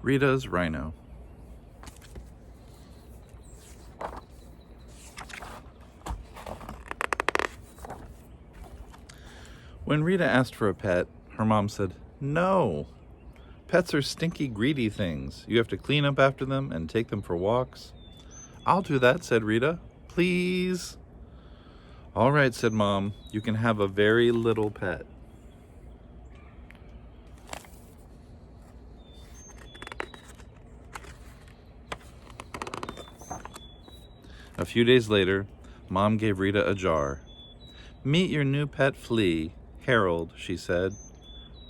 Rita's Rhino. When Rita asked for a pet, her mom said, "No. Pets are stinky, greedy things. You have to clean up after them and take them for walks." "I'll do that," said Rita. "Please." "All right," said Mom. "You can have a very little pet." A few days later, Mom gave Rita a jar. "Meet your new pet flea, Harold," she said.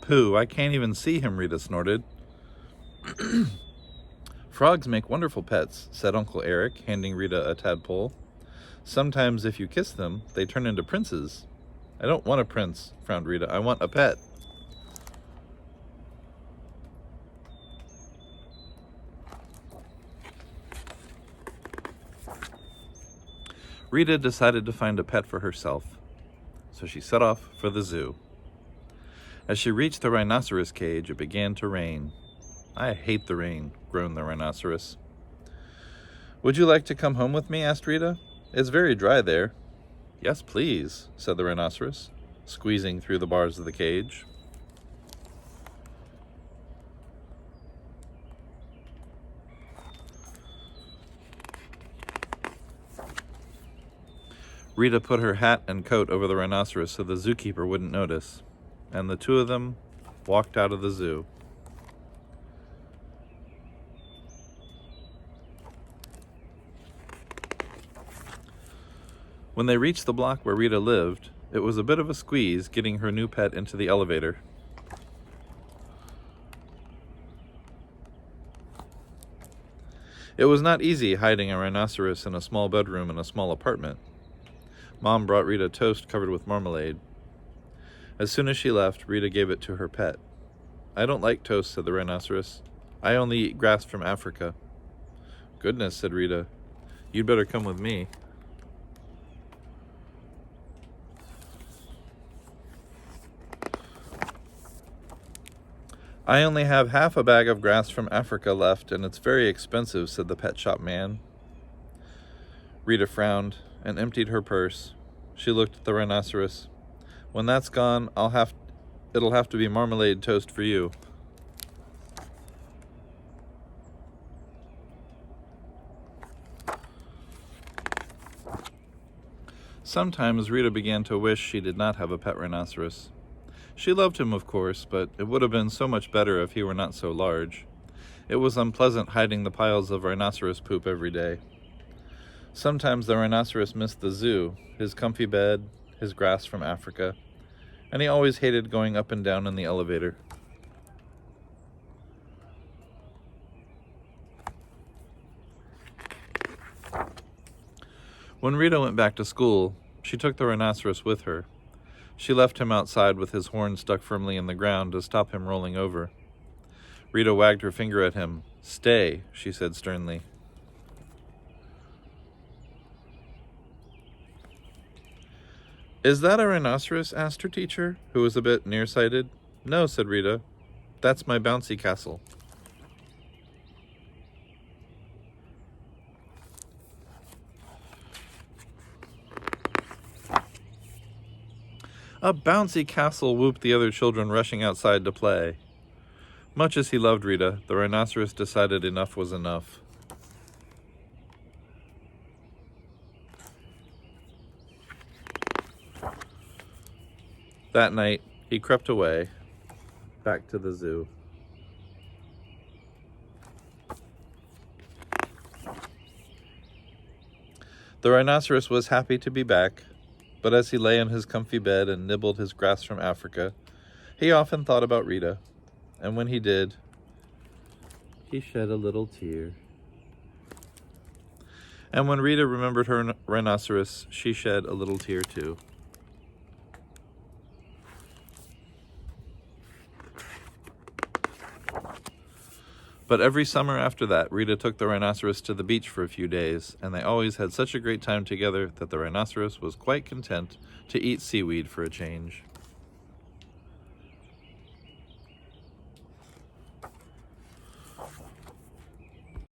"Pooh, I can't even see him," Rita snorted. "Frogs make wonderful pets," said Uncle Eric, handing Rita a tadpole. "Sometimes if you kiss them, they turn into princes." "I don't want a prince," frowned Rita. "I want a pet." Rita decided to find a pet for herself, so she set off for the zoo. As she reached the rhinoceros cage, it began to rain. "I hate the rain," groaned the rhinoceros. "Would you like to come home with me?" asked Rita. "It's very dry there." "Yes, please," said the rhinoceros, squeezing through the bars of the cage. Rita put her hat and coat over the rhinoceros so the zookeeper wouldn't notice, and the two of them walked out of the zoo. When they reached the block where Rita lived, it was a bit of a squeeze getting her new pet into the elevator. It was not easy hiding a rhinoceros in a small bedroom in a small apartment. Mom brought Rita toast covered with marmalade. As soon as she left, Rita gave it to her pet. "I don't like toast," said the rhinoceros. "I only eat grass from Africa." "Goodness," said Rita. "You'd better come with me." "I only have half a bag of grass from Africa left, and it's very expensive," said the pet shop man. Rita frowned and emptied her purse. She looked at the rhinoceros. "When that's gone, it'll have to be marmalade toast for you." Sometimes Rita began to wish she did not have a pet rhinoceros. She loved him, of course, but it would have been so much better if he were not so large. It was unpleasant hiding the piles of rhinoceros poop every day. Sometimes the rhinoceros missed the zoo, his comfy bed, his grass from Africa, and he always hated going up and down in the elevator. When Rita went back to school, she took the rhinoceros with her. She left him outside with his horn stuck firmly in the ground to stop him rolling over. Rita wagged her finger at him. "Stay," she said sternly. "Is that a rhinoceros?" asked her teacher, who was a bit nearsighted. "No," said Rita. "That's my bouncy castle." "A bouncy castle!" whooped the other children, rushing outside to play. Much as he loved Rita, the rhinoceros decided enough was enough. That night, he crept away, back to the zoo. The rhinoceros was happy to be back, but as he lay in his comfy bed and nibbled his grass from Africa, he often thought about Rita, and when he did, he shed a little tear. And when Rita remembered her rhinoceros, she shed a little tear too. But every summer after that, Rita took the rhinoceros to the beach for a few days, and they always had such a great time together that the rhinoceros was quite content to eat seaweed for a change.